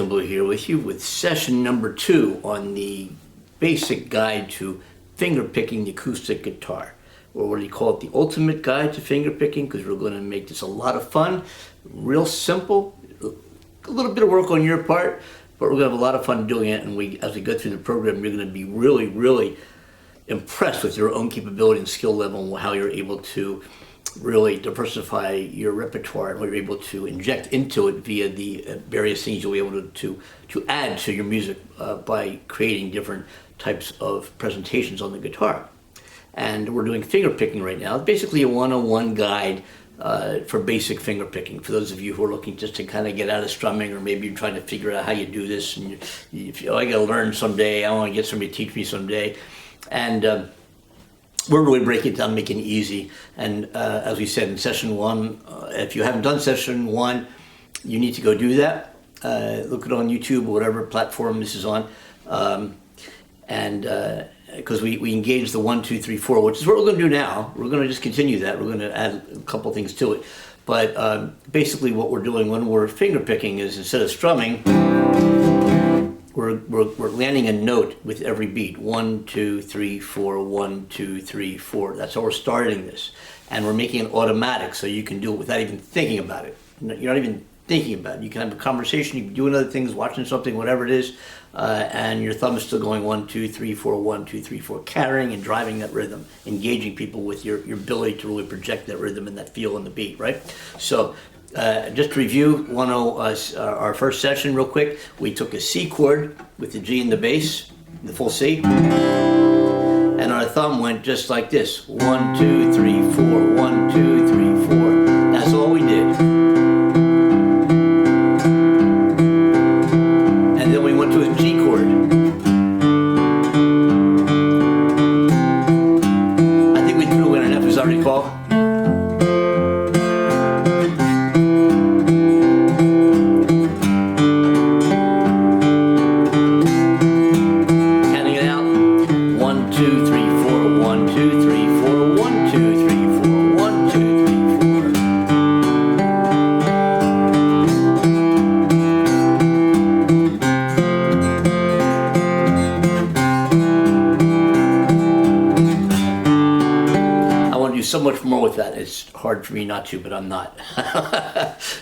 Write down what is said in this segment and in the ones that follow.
Kimbel here with you with session number 2 on the basic guide to finger picking the acoustic guitar, or what do you call it, the ultimate guide to finger picking, because we're going to make this a lot of fun, real simple, a little bit of work on your part, but we're going to have a lot of fun doing it. And as we go through the program, you're going to be really impressed with your own capability and skill level and how you're able to really diversify your repertoire and what you're able to inject into it via the various things you'll be able to add to your music by creating different types of presentations on the guitar. And we're doing finger picking right now. It's basically a 101 guide for basic finger picking. For those of you who are looking just to kind of get out of strumming, or maybe you're trying to figure out how you do this, and I got to learn someday, I want to get somebody to teach me someday. And we're really breaking it down, making it easy. And as we said in session 1, if you haven't done session 1, you need to go do that. Look it on YouTube or whatever platform this is on. Because we engage the 1, 2, 3, 4, which is what we're going to do now. We're going to just continue that. We're going to add a couple things to it. But basically what we're doing when we're finger picking is, instead of strumming, we're landing a note with every beat. 1, 2, 3, 4, 1, 2, 3, 4. That's how we're starting this. And we're making it automatic, so you can do it without even thinking about it. You're not even thinking about it. You can have a conversation, you can be doing other things, watching something, whatever it is, and your thumb is still going 1, 2, 3, 4, 1, 2, 3, 4, carrying and driving that rhythm, engaging people with your ability to really project that rhythm and that feel in the beat, right? So just to review our first session real quick, we took a C chord with the G in the bass, the full C, and our thumb went just like this: 1, 2, 3, 4, 1, 2, 3, 4. That's all we did. And then we went to a G chord. I think we threw in an F, as I recall. So much more with that. It's hard for me not to, but I'm not.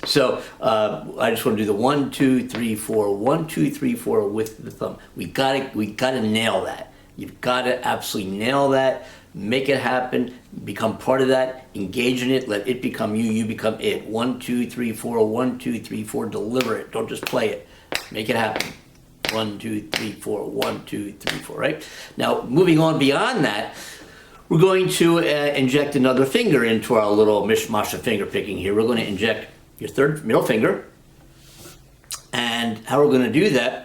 So I just want to do the 1, 2, 3, 4, 1, 2, 3, 4 with the thumb. We gotta nail that. You've got to absolutely nail that. Make it happen. Become part of that. Engage in it. Let it become you. You become it. 1, 2, 3, 4. 1, 2, 3, 4. Deliver it. Don't just play it. Make it happen. 1, 2, 3, 4. 1, 2, 3, 4. Right? Now, moving on beyond that, we're going to inject another finger into our little mishmash of finger picking here. We're going to inject your third middle finger. And how we're going to do that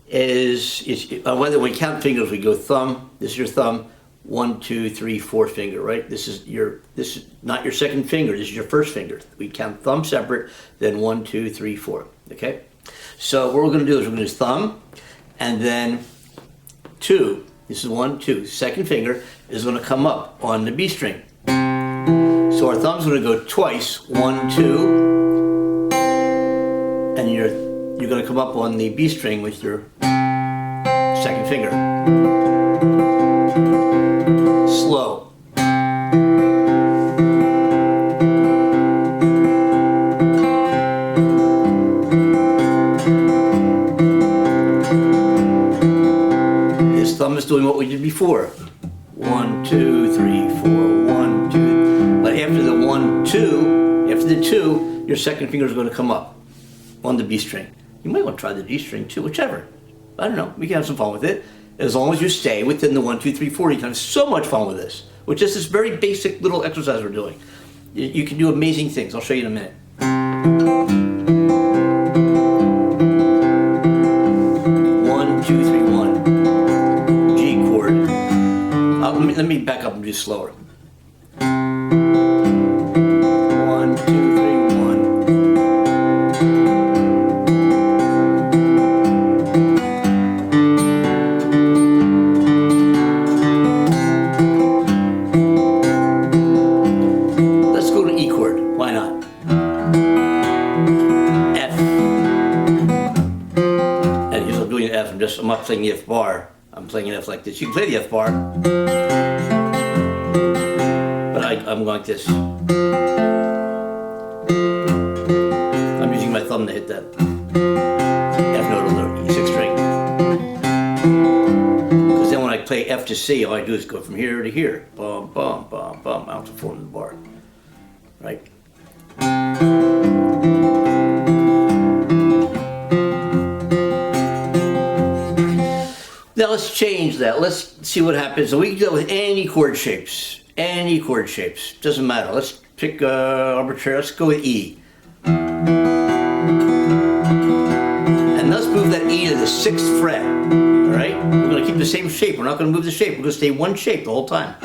is whether we count fingers, we go thumb, this is your thumb, 1, 2, 3, 4 finger, right? This is not your second finger, this is your first finger. We count thumb separate, then 1, 2, 3, 4, okay? So what we're going to do is we're going to do thumb, and then 2. This is 1, 2. Second finger is going to come up on the B string. So our thumb's going to go twice, 1, 2, and you're going to come up on the B string with your second finger. Slow. Thumb is doing what we did before. 1, 2, 3, 4, 1, 2. But after the 1, 2, after the 2, your second finger is going to come up on the B string. You might want to try the D string too, whichever. I don't know. We can have some fun with it. As long as you stay within the 1, 2, 3, 4, you can have so much fun with this. Which is this very basic little exercise we're doing. You can do amazing things. I'll show you in a minute. 1, 2, 3, 1. Let me back up and do slower. 1, 2, 3, 1. Let's go to E chord. Why not? F. without playing the F bar. I'm playing an F like this. You can play the F bar, but I'm going like this. I'm using my thumb to hit that F note on the E6 string. Because then when I play F to C, all I do is go from here to here. Bum, bum, bum, bum, out to form the bar. Right? Now let's change that. Let's see what happens. So we can do it with any chord shapes. Any chord shapes. Doesn't matter. Let's pick arbitrary. Let's go with E. And let's move that E to the 6th fret. Alright? We're going to keep the same shape. We're not going to move the shape. We're going to stay one shape the whole time.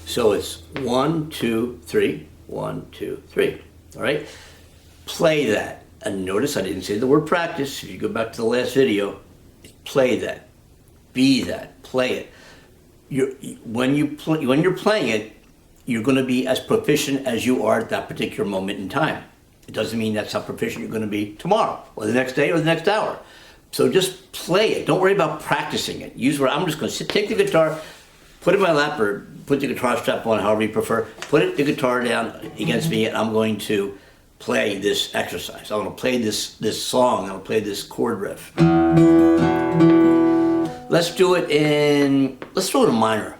So it's 1, 2, 3, 1, 2, 3. All right? Play that. And notice I didn't say the word practice. If you go back to the last video, play that. Be that. Play it. When you're playing it, you're going to be as proficient as you are at that particular moment in time. It doesn't mean that's how proficient you're going to be tomorrow or the next day or the next hour. So just play it. Don't worry about practicing it. I'm just going to take the guitar, put it in my lap, or put the guitar strap on, however you prefer. Put the guitar down against me, and I'm going to play this exercise. I'm going to play this song. I'm going to play this chord riff. Let's do it in minor.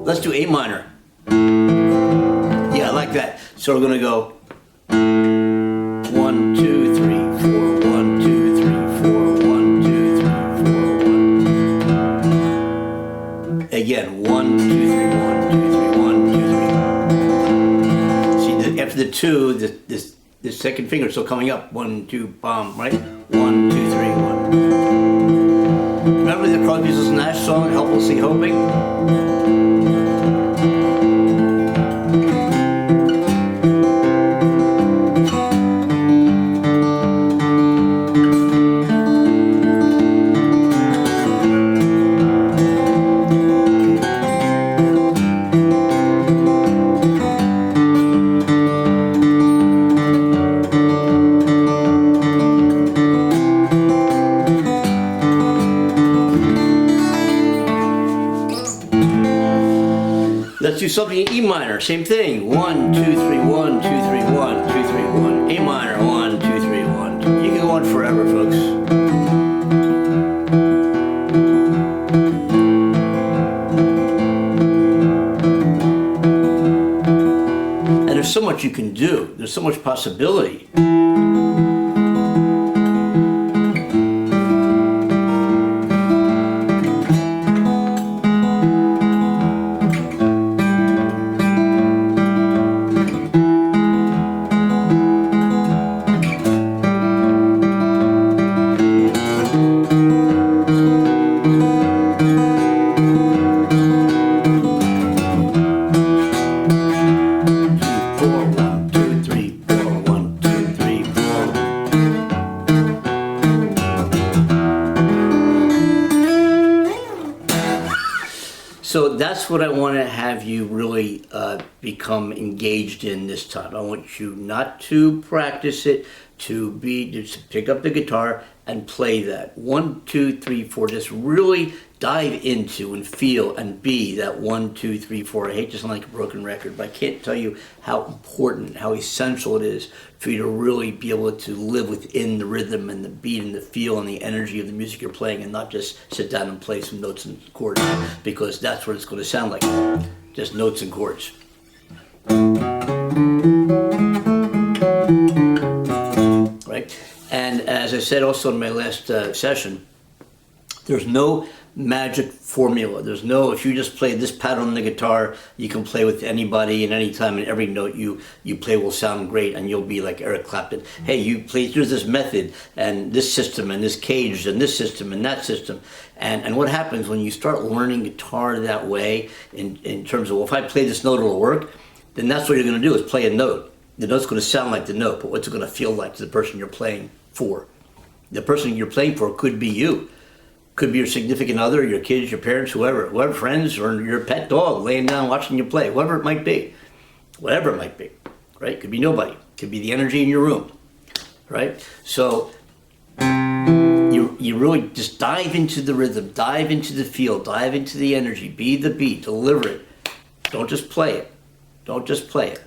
Let's do A minor. Yeah, I like that. So we're going to go 1, 2, 3, 4. 1, 2, 3, 4. 1, 2, 3, 4. 1. Again, 1, 2, 3, 1, 2, 3, 1, 2, 3. See, after the 2, the second finger is still coming up. 1, 2, bomb, right? 1, 2, 3, 1. Remember the Crosby, Stills, Nash song, Helplessly Hoping? Let's do something in E minor, same thing. 1, 2, 3, 1, 2, 3, 1, 2, 3, 1. A minor, 1, 2, 3, 1. You can go on forever, folks. And there's so much you can do. There's so much possibility. So that's what I want to have you really become engaged in this time. I want you not to practice it, to pick up the guitar and play that. 1, 2, 3, 4. Just really dive into and feel and be that 1, 2, 3, 4. I hate to sound like a broken record, but I can't tell you how important, how essential it is for you to really be able to live within the rhythm and the beat and the feel and the energy of the music you're playing, and not just sit down and play some notes and chords, because that's what it's going to sound like. just notes and chords. Right? And as I said also in my last session, there's no magic formula. There's no, if you just play this pattern on the guitar, you can play with anybody and anytime, and every note you play will sound great, and you'll be like Eric Clapton. Hey, you play through this method and this system and this cage and this system and that system. And what happens when you start learning guitar that way, in terms of, well, if I play this note, it'll work, then that's what you're going to do, is play a note. The note's going to sound like the note, but what's it going to feel like to the person you're playing for? The person you're playing for could be you. Could be your significant other, your kids, your parents, whoever, friends, or your pet dog laying down watching you play, whatever it might be. Whatever it might be, right? Could be nobody. Could be the energy in your room, right? So you really just dive into the rhythm, dive into the feel, dive into the energy, be the beat, deliver it. Don't just play it. Don't just play it,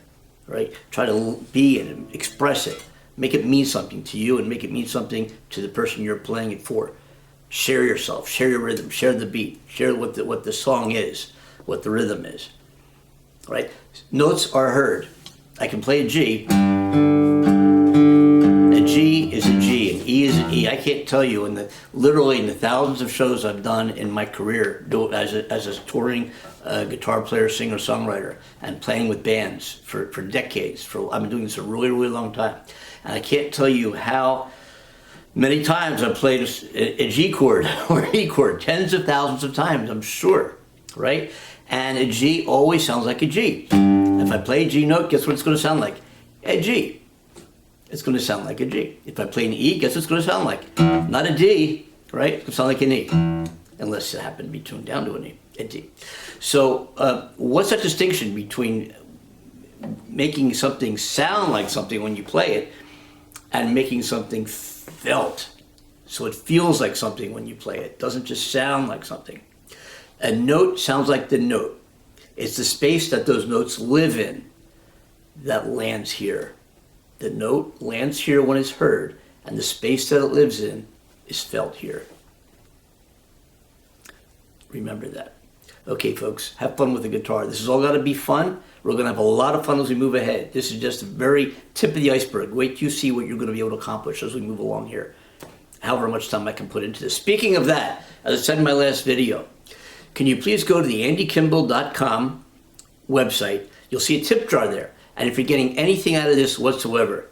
right? Try to be it and express it. Make it mean something to you and make it mean something to the person you're playing it for. Share yourself, share your rhythm, share the beat, share what the song is, what the rhythm is, right? Notes are heard. I can play a G. A G is a G, and E is an E. I can't tell you, literally in the thousands of shows I've done in my career as a touring guitar player, singer, songwriter, and playing with bands for decades. I've been doing this a really, really long time. And I can't tell you how many times I've played a G chord or an E chord, tens of thousands of times, I'm sure, right? And a G always sounds like a G. If I play a G note, guess what it's going to sound like? A G. It's going to sound like a G. If I play an E, guess what it's going to sound like? Not a D, right? It's going to sound like an E, unless it happened to be tuned down to an E, a D. So what's that distinction between making something sound like something when you play it and making something felt, so it feels like something when you play it? It doesn't just sound like something. A note sounds like the note. It's the space that those notes live in that lands here. The note lands here when it's heard, and the space that it lives in is felt here. Remember that. Okay, folks, have fun with the guitar. This has all got to be fun. We're going to have a lot of fun as we move ahead. This is just a very tip of the iceberg. Wait till you see what you're going to be able to accomplish as we move along here. However much time I can put into this. Speaking of that, as I said in my last video, can you please go to the andykimbel.com website. You'll see a tip jar there. And if you're getting anything out of this whatsoever,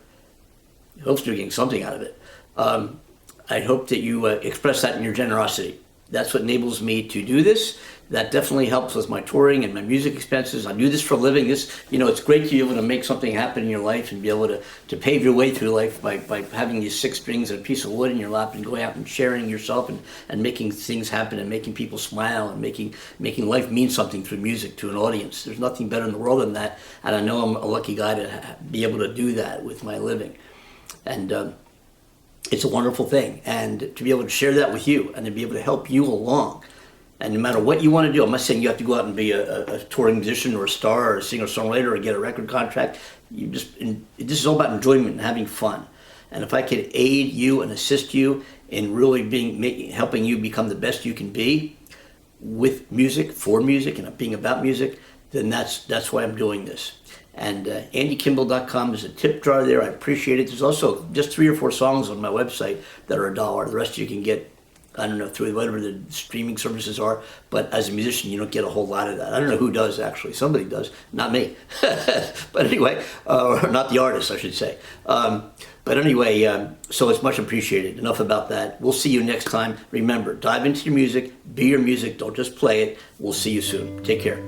hopefully you're getting something out of it, I hope that you express that in your generosity. That's what enables me to do this. That definitely helps with my touring and my music expenses. I do this for a living. It's great to be able to make something happen in your life and be able to pave your way through life by having these 6 strings and a piece of wood in your lap and going out and sharing yourself and making things happen and making people smile and making life mean something through music to an audience. There's nothing better in the world than that. And I know I'm a lucky guy to be able to do that with my living. And it's a wonderful thing. And to be able to share that with you and to be able to help you along. And no matter what you want to do, I'm not saying you have to go out and be a touring musician or a star or a singer-songwriter or get a record contract. This is all about enjoyment and having fun. And if I could aid you and assist you in really helping you become the best you can be with music, for music, and being about music, then that's why I'm doing this. And andykimbel.com is a tip jar there. I appreciate it. There's also just 3 or 4 songs on my website that are $1. The rest you can get, I don't know, through whatever the streaming services are. But as a musician, you don't get a whole lot of that. I don't know who does, actually. Somebody does. Not me. But anyway, or not the artist, I should say. But anyway, so it's much appreciated. Enough about that. We'll see you next time. Remember, dive into your music, be your music. Don't just play it. We'll see you soon. Take care.